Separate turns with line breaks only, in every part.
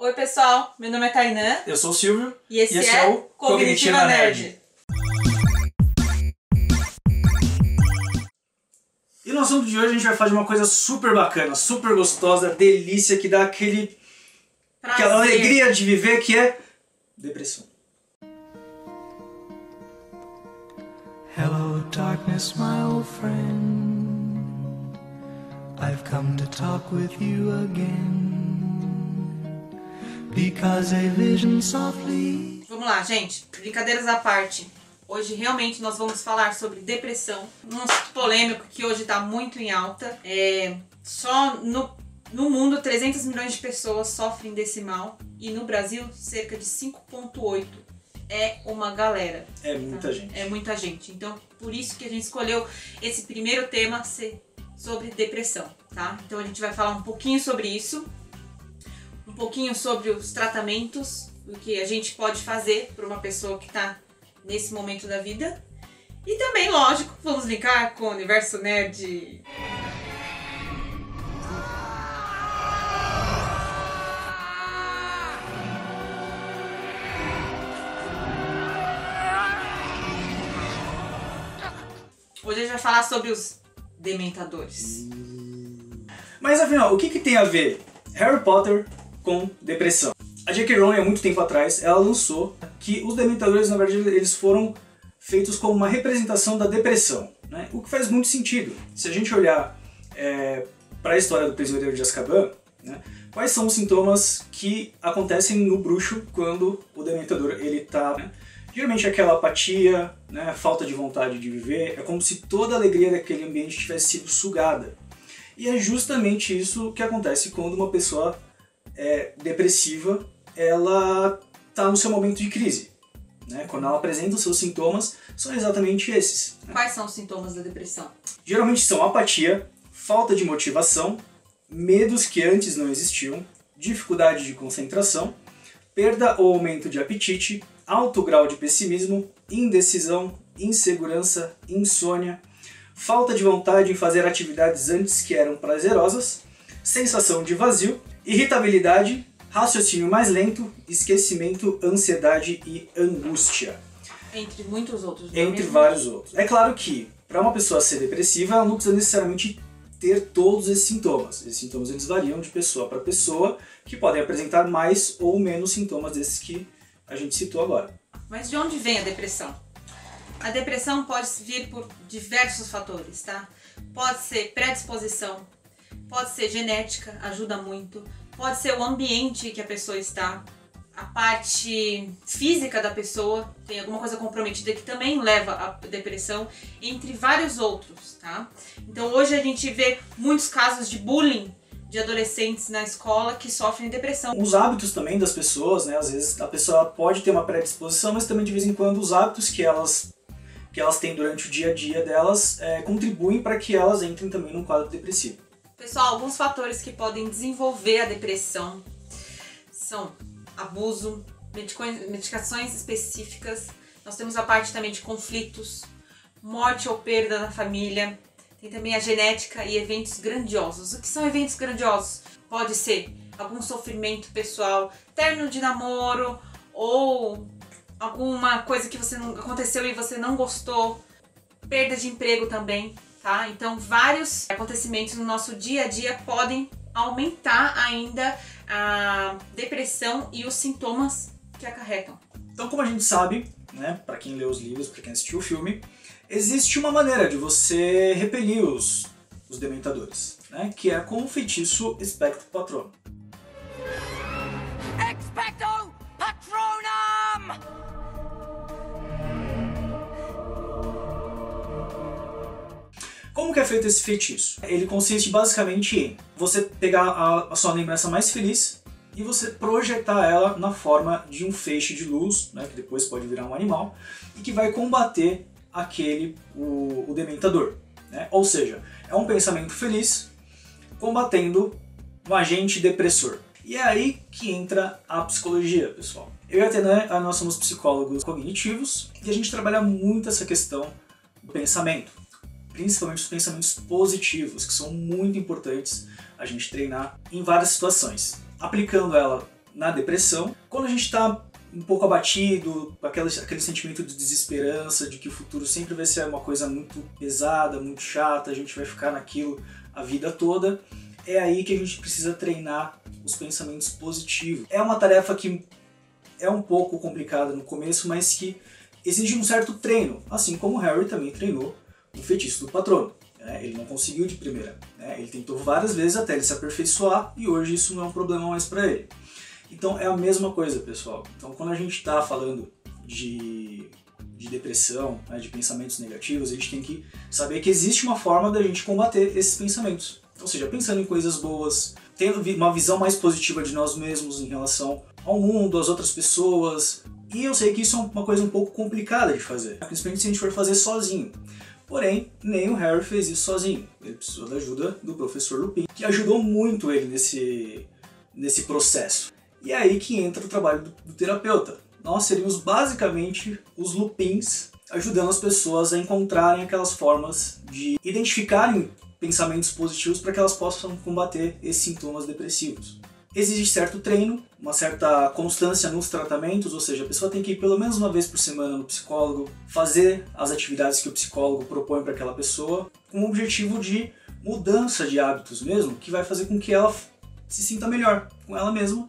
Oi pessoal, meu nome é Tainã.
Eu sou o Silvio.
E esse é o Cognitiva Nerd.
E no assunto de hoje a gente vai falar de uma coisa super bacana, super gostosa, delícia, que dá aquela alegria de viver, que é depressão.
Hello darkness, my old friend. I've come to talk with you again. Because a vision softly.
Vamos lá, gente. Brincadeiras à parte. Hoje realmente nós vamos falar sobre depressão. Um assunto polêmico que hoje está muito em alta. Só no mundo 300 milhões de pessoas sofrem desse mal. E no Brasil cerca de 5,8. É uma galera.
É muita gente.
É muita gente. Então, por isso que a gente escolheu esse primeiro tema ser sobre depressão, tá? Então a gente vai falar um pouquinho sobre isso, um pouquinho sobre os tratamentos, o que a gente pode fazer para uma pessoa que está nesse momento da vida. E também, lógico, vamos brincar com o universo nerd. Hoje a gente vai falar sobre os dementadores.
Mas afinal, o que tem a ver Harry Potter com depressão? A J.K. Rowling, há muito tempo atrás, ela lançou que os dementadores, na verdade, eles foram feitos como uma representação da depressão, né? O que faz muito sentido. Se a gente olhar para a história do Prisioneiro de Azkaban, né, quais são os sintomas que acontecem no bruxo quando o dementador está... Né? Geralmente aquela apatia, né, falta de vontade de viver, é como se toda a alegria daquele ambiente tivesse sido sugada. E é justamente isso que acontece quando uma pessoa depressiva, ela está no seu momento de crise. Né? Quando ela apresenta os seus sintomas, são exatamente esses. Né?
Quais são os sintomas da depressão?
Geralmente são apatia, falta de motivação, medos que antes não existiam, dificuldade de concentração, perda ou aumento de apetite, alto grau de pessimismo, indecisão, insegurança, insônia, falta de vontade em fazer atividades antes que eram prazerosas, sensação de vazio, irritabilidade, raciocínio mais lento, esquecimento, ansiedade e angústia.
Entre muitos outros.
Entre vários outros. É claro que, para uma pessoa ser depressiva, ela não precisa necessariamente ter todos esses sintomas. Esses sintomas eles variam de pessoa para pessoa, que podem apresentar mais ou menos sintomas desses que a gente citou agora.
Mas de onde vem a depressão? A depressão pode vir por diversos fatores, tá? Pode ser predisposição, pode ser genética, ajuda muito, pode ser o ambiente que a pessoa está, a parte física da pessoa, tem alguma coisa comprometida que também leva à depressão, entre vários outros, tá? Então hoje a gente vê muitos casos de bullying de adolescentes na escola que sofrem depressão.
Os hábitos também das pessoas, né? Às vezes a pessoa pode ter uma predisposição, mas também de vez em quando os hábitos que elas têm durante o dia a dia delas contribuem para que elas entrem também num quadro depressivo.
Pessoal, alguns fatores que podem desenvolver a depressão são abuso, medicações específicas, nós temos a parte também de conflitos, morte ou perda na família, tem também a genética e eventos grandiosos. O que são eventos grandiosos? Pode ser algum sofrimento pessoal, término de namoro ou alguma coisa que aconteceu e você não gostou, perda de emprego também, tá? Então vários acontecimentos no nosso dia a dia podem aumentar ainda a depressão e os sintomas que acarretam.
Então, como a gente sabe, né, para quem leu os livros, para quem assistiu o filme, existe uma maneira de você repelir os dementadores, né, que é com o feitiço Expecto Patronum.
Expecto Patronum!
Como que é feito esse feitiço? Ele consiste basicamente em você pegar a sua lembrança mais feliz e você projetar ela na forma de um feixe de luz, né, que depois pode virar um animal, e que vai combater o dementador. Né? Ou seja, é um pensamento feliz combatendo um agente depressor. E é aí que entra a psicologia, pessoal. Eu e a Tainã, nós somos psicólogos cognitivos e a gente trabalha muito essa questão do pensamento. Principalmente os pensamentos positivos, que são muito importantes a gente treinar em várias situações. Aplicando ela na depressão. Quando a gente está um pouco abatido, aquele sentimento de desesperança, de que o futuro sempre vai ser uma coisa muito pesada, muito chata, a gente vai ficar naquilo a vida toda, é aí que a gente precisa treinar os pensamentos positivos. É uma tarefa que é um pouco complicada no começo, mas que exige um certo treino, assim como o Harry também treinou o feitiço do patrono. Ele não conseguiu de primeira, ele tentou várias vezes até ele se aperfeiçoar e hoje isso não é um problema mais para ele. Então é a mesma coisa, pessoal. Então quando a gente está falando de depressão, de pensamentos negativos, a gente tem que saber que existe uma forma da gente combater esses pensamentos. Ou seja, pensando em coisas boas, tendo uma visão mais positiva de nós mesmos em relação ao mundo, às outras pessoas. E eu sei que isso é uma coisa um pouco complicada de fazer, principalmente se a gente for fazer sozinho. Porém, nem o Harry fez isso sozinho. Ele precisou da ajuda do professor Lupin, que ajudou muito ele nesse processo. E é aí que entra o trabalho do terapeuta. Nós seríamos basicamente os Lupins ajudando as pessoas a encontrarem aquelas formas de identificarem pensamentos positivos para que elas possam combater esses sintomas depressivos. Exige certo treino, uma certa constância nos tratamentos, ou seja, a pessoa tem que ir pelo menos uma vez por semana no psicólogo, fazer as atividades que o psicólogo propõe para aquela pessoa, com o objetivo de mudança de hábitos mesmo, que vai fazer com que ela se sinta melhor com ela mesma,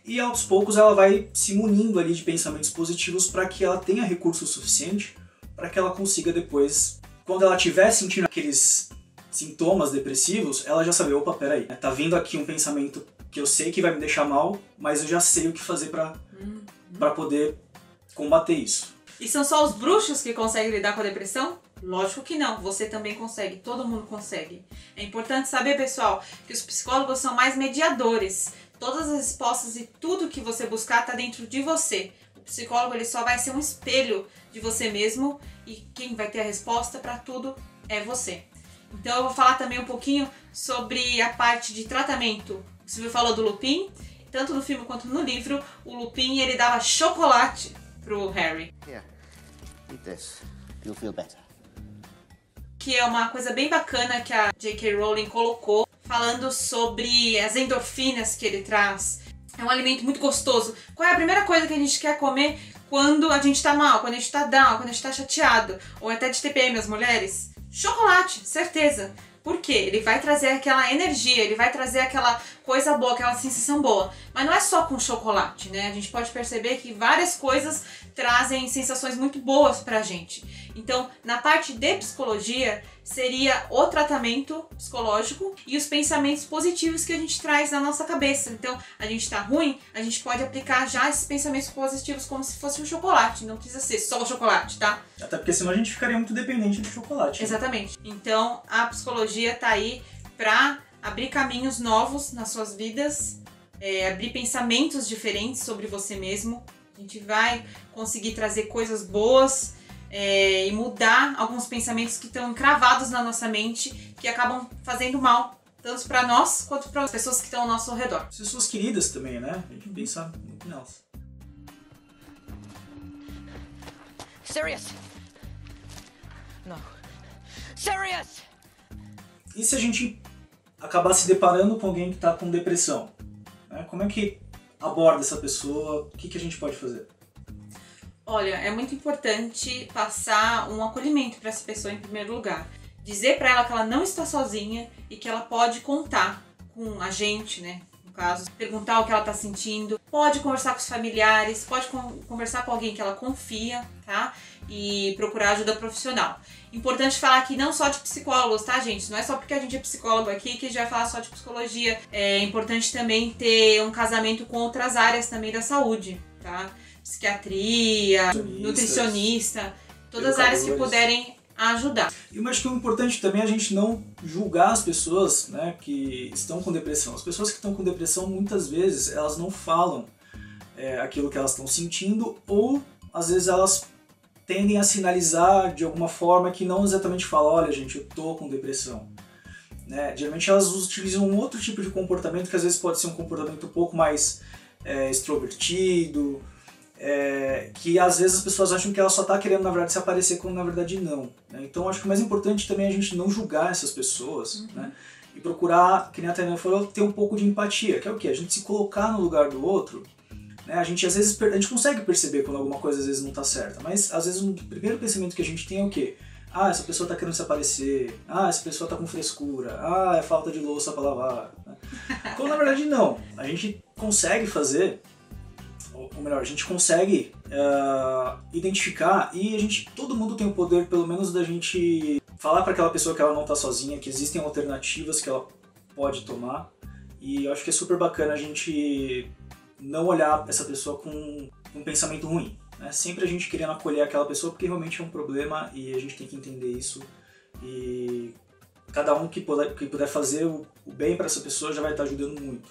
e aos poucos ela vai se munindo ali de pensamentos positivos para que ela tenha recurso suficiente para que ela consiga depois, quando ela estiver sentindo aqueles sintomas depressivos, ela já saber, opa, peraí, tá vindo aqui um pensamento que eu sei que vai me deixar mal, mas eu já sei o que fazer para poder combater isso.
E são só os bruxos que conseguem lidar com a depressão? Lógico que não, você também consegue, todo mundo consegue. É importante saber, pessoal, que os psicólogos são mais mediadores. Todas as respostas e tudo que você buscar está dentro de você. O psicólogo ele só vai ser um espelho de você mesmo e quem vai ter a resposta para tudo é você. Então eu vou falar também um pouquinho sobre a parte de tratamento. O Silvio falou do Lupin, tanto no filme quanto no livro, o Lupin ele dava chocolate pro Harry.
Here, eat this. You'll feel better.
Que é uma coisa bem bacana que a J.K. Rowling colocou, falando sobre as endorfinas que ele traz. É um alimento muito gostoso. Qual é a primeira coisa que a gente quer comer quando a gente tá mal, quando a gente tá down, quando a gente tá chateado, ou até de TPM, as mulheres? Chocolate, certeza. Por quê? Ele vai trazer aquela energia, ele vai trazer aquela coisa boa, aquela sensação boa. Mas não é só com chocolate, né? A gente pode perceber que várias coisas trazem sensações muito boas pra gente. Então, na parte de psicologia, seria o tratamento psicológico e os pensamentos positivos que a gente traz na nossa cabeça. Então, a gente tá ruim, a gente pode aplicar já esses pensamentos positivos como se fosse um chocolate. Não precisa ser só o chocolate, tá?
Até porque senão a gente ficaria muito dependente de chocolate. Né?
Exatamente. Então, a psicologia tá aí pra abrir caminhos novos nas suas vidas, abrir pensamentos diferentes sobre você mesmo. A gente vai conseguir trazer coisas boas e mudar alguns pensamentos que estão encravados na nossa mente, que acabam fazendo mal, tanto para nós quanto para as pessoas que estão ao nosso redor.
Pessoas queridas também, né? A gente pensa muito nelas.
Serious? No. Serious!
E se a gente acabar se deparando com alguém que está com depressão? Né? Como é que aborda essa pessoa? O que a gente pode fazer?
Olha, é muito importante passar um acolhimento para essa pessoa em primeiro lugar. Dizer para ela que ela não está sozinha e que ela pode contar com a gente, né? No caso, perguntar o que ela está sentindo. Pode conversar com os familiares, pode conversar com alguém que ela confia, tá? E procurar ajuda profissional. Importante falar aqui não só de psicólogos, tá, gente? Não é só porque a gente é psicólogo aqui que a gente vai falar só de psicologia. É importante também ter um casamento com outras áreas também da saúde, tá? Psiquiatria, nutricionista, todas as áreas que puderem ajudar.
E eu acho que o importante também é a gente não julgar as pessoas, né, que estão com depressão. As pessoas que estão com depressão, muitas vezes, elas não falam aquilo que elas estão sentindo, ou às vezes elas tendem a sinalizar de alguma forma que não exatamente falam, olha gente, eu tô com depressão. Né? Geralmente elas utilizam um outro tipo de comportamento que às vezes pode ser um comportamento um pouco mais extrovertido, que às vezes as pessoas acham que ela só está querendo na verdade se aparecer quando na verdade não. Né? Então acho que o mais importante também é a gente não julgar essas pessoas, né? e procurar, que nem a Tainá falou, ter um pouco de empatia, que é o quê? A gente se colocar no lugar do outro, né? A gente às vezes a gente consegue perceber quando alguma coisa às vezes não tá certa, mas às vezes o primeiro pensamento que a gente tem é o quê? Ah, essa pessoa tá querendo se aparecer, ah, essa pessoa tá com frescura, ah, é falta de louça pra lavar. Quando na verdade não, a gente consegue fazer, ou melhor, a gente consegue identificar e todo mundo tem o poder pelo menos da gente falar para aquela pessoa que ela não tá sozinha, que existem alternativas que ela pode tomar, e eu acho que é super bacana a gente não olhar essa pessoa com um pensamento ruim. Sempre a gente querendo acolher aquela pessoa porque realmente é um problema e a gente tem que entender isso, e cada um que puder fazer o bem para essa pessoa já vai estar ajudando muito.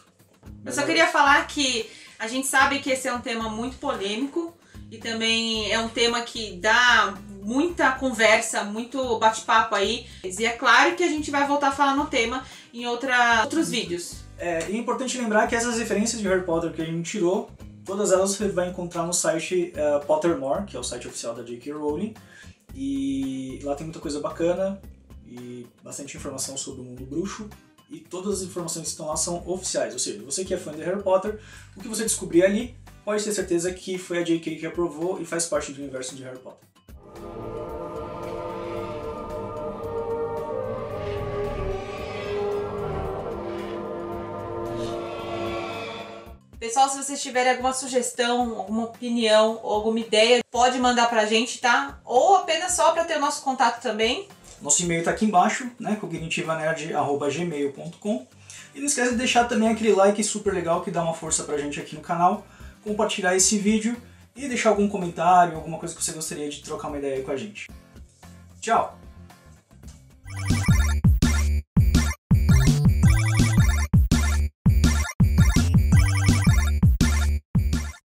Eu só queria falar que a gente sabe que esse é um tema muito polêmico e também é um tema que dá muita conversa, muito bate-papo aí, e é claro que a gente vai voltar a falar no tema em outros vídeos.
E é importante lembrar que essas referências de Harry Potter que a gente tirou, todas elas você vai encontrar no site Pottermore, que é o site oficial da J.K. Rowling, e lá tem muita coisa bacana e bastante informação sobre o mundo bruxo, e todas as informações que estão lá são oficiais, ou seja, você que é fã de Harry Potter, o que você descobrir ali, pode ter certeza que foi a J.K. que aprovou e faz parte do universo de Harry Potter.
Pessoal, se vocês tiverem alguma sugestão, alguma opinião ou alguma ideia, pode mandar pra gente, tá? Ou apenas só pra ter o nosso contato também.
Nosso e-mail tá aqui embaixo, né? cognitivanerd@gmail.com. E não esquece de deixar também aquele like super legal que dá uma força pra gente aqui no canal, compartilhar esse vídeo e deixar algum comentário, alguma coisa que você gostaria de trocar uma ideia aí com a gente. Tchau!